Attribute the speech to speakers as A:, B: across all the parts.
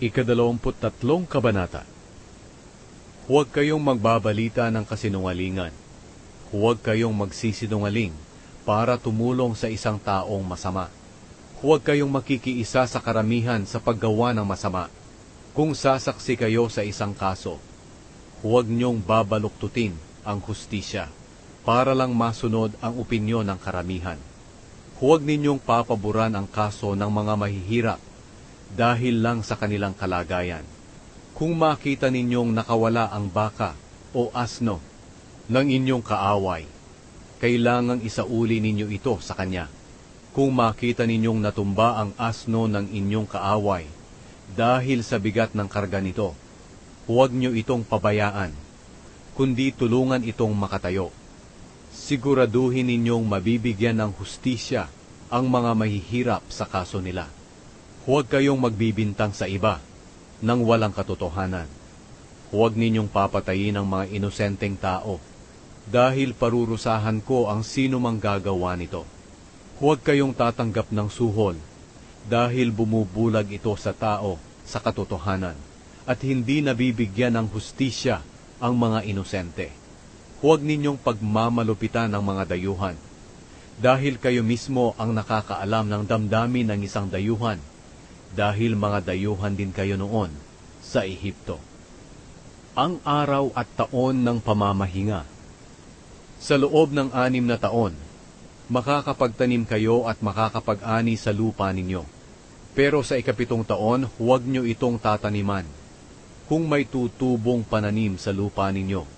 A: Ika-23 Kabanata. Huwag kayong magbabalita ng kasinungalingan. Huwag kayong magsisinungaling para tumulong sa isang taong masama. Huwag kayong makikiisa sa karamihan sa paggawa ng masama. Kung sasaksi kayo sa isang kaso, huwag niyong babaluktutin ang hustisya para lang masunod ang opinyon ng karamihan. Huwag ninyong papaboran ang kaso ng mga mahihirap dahil lang sa kanilang kalagayan. Kung makita ninyong nakawala ang baka o asno ng inyong kaaway, kailangang isauli ninyo ito sa kanya. Kung makita ninyong natumba ang asno ng inyong kaaway dahil sa bigat ng karga nito, huwag nyo itong pabayaan, kundi tulungan itong makatayo. Siguraduhin ninyong mabibigyan ng hustisya ang mga mahihirap sa kaso nila. Huwag kayong magbibintang sa iba nang walang katotohanan. Huwag ninyong papatayin ang mga inosenteng tao, dahil parurusahan ko ang sino mang gagawa nito. Huwag kayong tatanggap ng suhol, dahil bumubulag ito sa tao sa katotohanan, at hindi nabibigyan ng hustisya ang mga inosente. Huwag ninyong pagmamalupitan ang mga dayuhan, dahil kayo mismo ang nakakaalam ng damdamin ng isang dayuhan, dahil mga dayuhan din kayo noon sa Ehipto. Ang araw at taon ng pamamahinga. Sa loob ng 6 na taon, makakapagtanim kayo at makakapag-ani sa lupa ninyo. Pero sa ika-7 taon, huwag nyo itong tataniman. Kung may tutubong pananim sa lupa ninyo,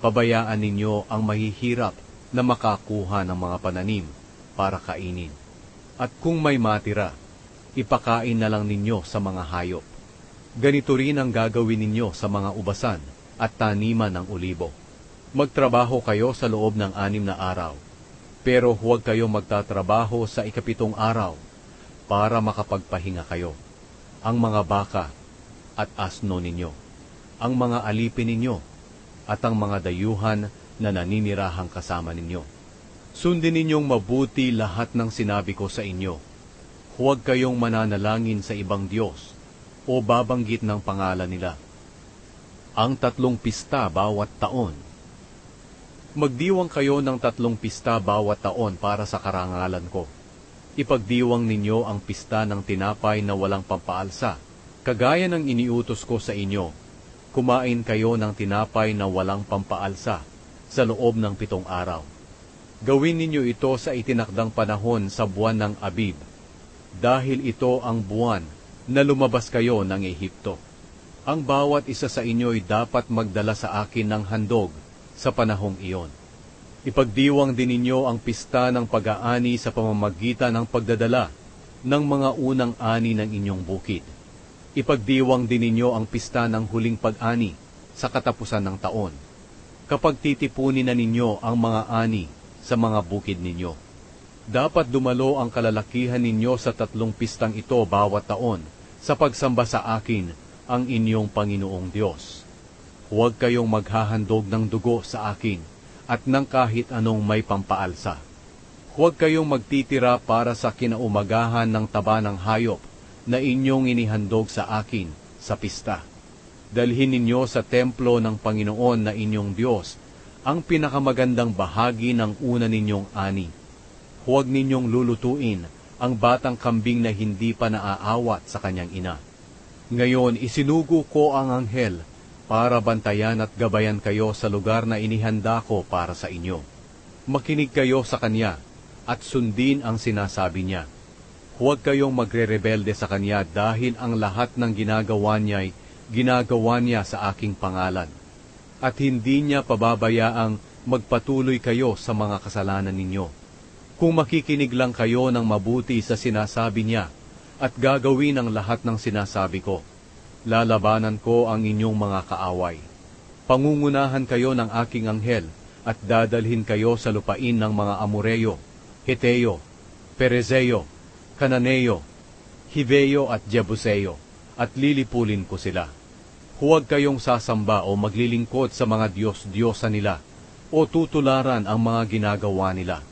A: pabayaan ninyo ang mahihirap na makakuha ng mga pananim para kainin. At kung may matira, ipakain na lang ninyo sa mga hayop. Ganito rin ang gagawin ninyo sa mga ubasan at taniman ng olibo. Magtrabaho kayo sa loob ng 6 na araw, pero huwag kayo magtatrabaho sa ika-7 araw para makapagpahinga kayo. Ang mga baka at asno ninyo, ang mga alipin ninyo, at ang mga dayuhan na naninirahang kasama ninyo. Sundin ninyong mabuti lahat ng sinabi ko sa inyo. Huwag kayong mananalangin sa ibang Diyos o babanggit ng pangalan nila. Ang 3 pista bawat taon. Magdiwang kayo ng 3 pista bawat taon para sa karangalan ko. Ipagdiwang ninyo ang pista ng tinapay na walang pampaalsa, kagaya ng iniutos ko sa inyo. Kumain kayo ng tinapay na walang pampaalsa sa loob ng 7 araw. Gawin ninyo ito sa itinakdang panahon sa buwan ng Abib, dahil ito ang buwan na lumabas kayo ng Ehipto. Ang bawat isa sa inyo'y dapat magdala sa akin ng handog sa panahong iyon. Ipagdiwang din ninyo ang pista ng pag-aani sa pamamagitan ng pagdadala ng mga unang ani ng inyong bukid. Ipagdiwang din ninyo ang pista ng huling pag-ani sa katapusan ng taon, kapag titipunin na ninyo ang mga ani sa mga bukid ninyo. Dapat dumalo ang kalalakihan ninyo sa 3 pistang ito bawat taon sa pagsamba sa akin, ang inyong Panginoong Diyos. Huwag kayong maghahandog ng dugo sa akin at ng kahit anong may pampaalsa. Huwag kayong magtitira para sa kinaumagahan ng taba ng hayop na inyong inihandog sa akin sa pista. Dalhin ninyo sa templo ng Panginoon na inyong Diyos ang pinakamagandang bahagi ng una ninyong ani. Huwag ninyong lulutuin ang batang kambing na hindi pa naaawat sa kanyang ina. Ngayon, isinugo ko ang anghel para bantayan at gabayan kayo sa lugar na inihanda ko para sa inyo. Makinig kayo sa kanya at sundin ang sinasabi niya. Huwag kayong magre-rebelde sa kanya dahil ang lahat ng ginagawa niya sa aking pangalan. At hindi niya pababayaang magpatuloy kayo sa mga kasalanan ninyo. Kung makikinig lang kayo ng mabuti sa sinasabi niya at gagawin ang lahat ng sinasabi ko, lalabanan ko ang inyong mga kaaway. Pangungunahan kayo ng aking anghel at dadalhin kayo sa lupain ng mga Amoreo, Heteo, Perezeo, Kananeo, Hiveo at Jebuseo, at lilipulin ko sila. Huwag kayong sasamba o maglilingkod sa mga Diyos-Diyosa nila o tutularan ang mga ginagawa nila.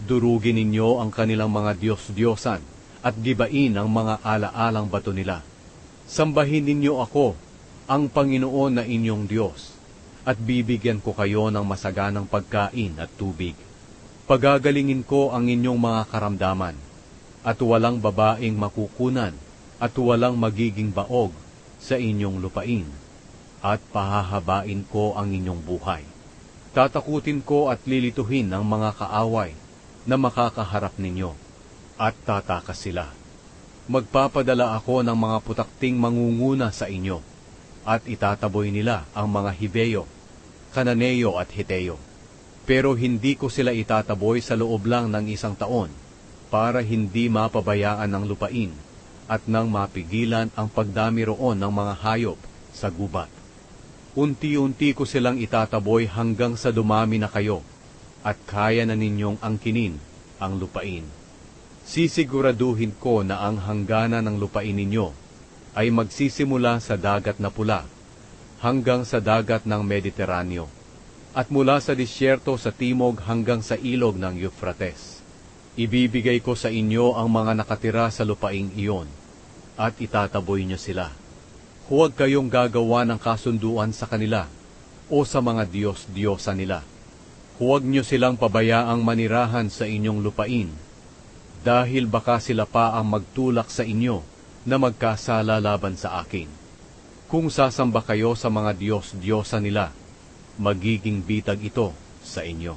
A: Durugin ninyo ang kanilang mga Diyos-Diyosan at gibain ang mga ala-alang bato nila. Sambahin ninyo ako, ang Panginoon na inyong Diyos, at bibigyan ko kayo ng masaganang pagkain at tubig. Pagagalingin ko ang inyong mga karamdaman, at walang babaeng makukunan, at walang magiging baog sa inyong lupain, at pahahabain ko ang inyong buhay. Tatakutin ko at lilituhin ang mga kaaway na makakaharap ninyo, at tatakas sila. Magpapadala ako ng mga putakting mangunguna sa inyo, at itataboy nila ang mga Hibeyo, Kananeo at Hiteo. Pero hindi ko sila itataboy sa loob lang ng 1 taon, para hindi mapabayaan ang lupain, at nang mapigilan ang pagdami roon ng mga hayop sa gubat. Unti-unti ko silang itataboy hanggang sa dumami na kayo, at kaya na ninyong angkinin ang lupain. Sisiguraduhin ko na ang hangganan ng lupain ninyo ay magsisimula sa dagat na pula hanggang sa dagat ng Mediteraneo, at mula sa disyerto sa timog hanggang sa ilog ng Euphrates. Ibibigay ko sa inyo ang mga nakatira sa lupaing iyon, at itataboy niyo sila. Huwag kayong gagawa ng kasunduan sa kanila o sa mga Diyos-Diyosa nila. Huwag niyo silang pabayaang manirahan sa inyong lupain, dahil baka sila pa ang magtulak sa inyo na magkasala laban sa akin. Kung sasamba kayo sa mga Diyos-Diyosa nila, magiging bitag ito sa inyo.